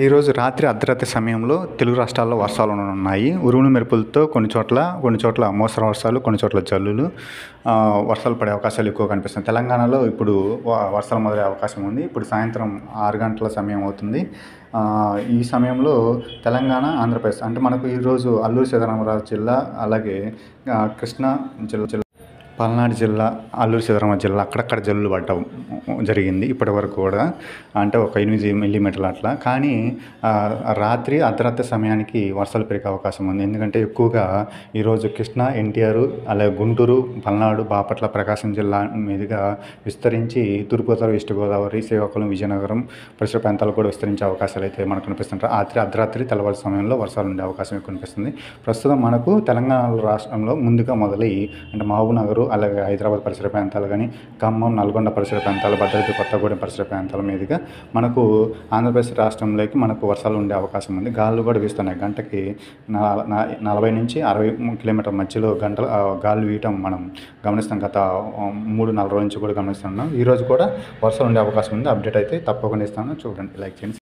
ఈరోజు రాత్రి అర్ధరాత్రి సమయంలో తెలుగు రాష్ట్రాల్లో వర్షాలు ఉండనున్నాయి. ఉరుములు మెరుపులతో కొన్ని చోట్ల మోస్తరు వర్షాలు, కొన్ని చోట్ల జల్లులు వర్షాలు పడే అవకాశాలు ఎక్కువ కనిపిస్తున్నాయి. తెలంగాణలో ఇప్పుడు వర్షాలు మొదలయ్యే అవకాశం ఉంది. ఇప్పుడు సాయంత్రం 6 గంటల సమయం అవుతుంది. ఈ సమయంలో తెలంగాణ, ఆంధ్రప్రదేశ్ అంటే మనకు ఈరోజు అల్లూరి సీతారామరాజు జిల్లా, అలాగే కృష్ణా జిల్లా, పల్నాడు జిల్లా, అల్లూరి సీతారామరాజు జిల్లా అక్కడక్కడ జల్లులు పడటం జరిగింది ఇప్పటివరకు కూడా. అంటే ఒక 8 మిల్లీమీటర్లు అట్లా. కానీ రాత్రి అర్ధరాత్రి సమయానికి వర్షాలు పెరిగే అవకాశం ఉంది. ఎందుకంటే ఎక్కువగా ఈరోజు కృష్ణా, ఎన్టీఆర్, అలాగే గుంటూరు, పల్నాడు, బాపట్ల, ప్రకాశం జిల్లా మీదుగా విస్తరించి తూర్పుగోదావరి, ఈస్ట్ గోదావరి, శ్రీకాకుళం, విజయనగరం పరిసర ప్రాంతాలు కూడా విస్తరించే అవకాశాలు అయితే మనకు కనిపిస్తుంటాయి. అర్ధరాత్రి తెల్లవారు సమయంలో వర్షాలు ఉండే అవకాశం ఎక్కువ కనిపిస్తుంది. ప్రస్తుతం మనకు తెలంగాణ రాష్ట్రంలో ముందుగా మొదలై అంటే మహబూబ్నగర్, అలాగే హైదరాబాద్ పరిసర ప్రాంతాలు కానీ, ఖమ్మం, నల్గొండ పరిసర ప్రాంతాలు, భద్రాద్రి కొత్తగూడెం పరిసర ప్రాంతాల మీదుగా మనకు ఆంధ్రప్రదేశ్ రాష్ట్రంలోకి మనకు వర్షాలు ఉండే అవకాశం ఉంది. గాలులు కూడా వీస్తున్నాయి. గంటకి 40 నుంచి 60 కిలోమీటర్ల మధ్యలో గాలులు వీయటం మనం గమనిస్తాం. గత 3-4 రోజుల నుంచి కూడా గమనిస్తున్నాం. ఈరోజు కూడా వర్షాలు ఉండే అవకాశం ఉంది. అప్డేట్ అయితే తప్పకుండా ఇస్తాను, చూడండి, లైక్ చేయండి.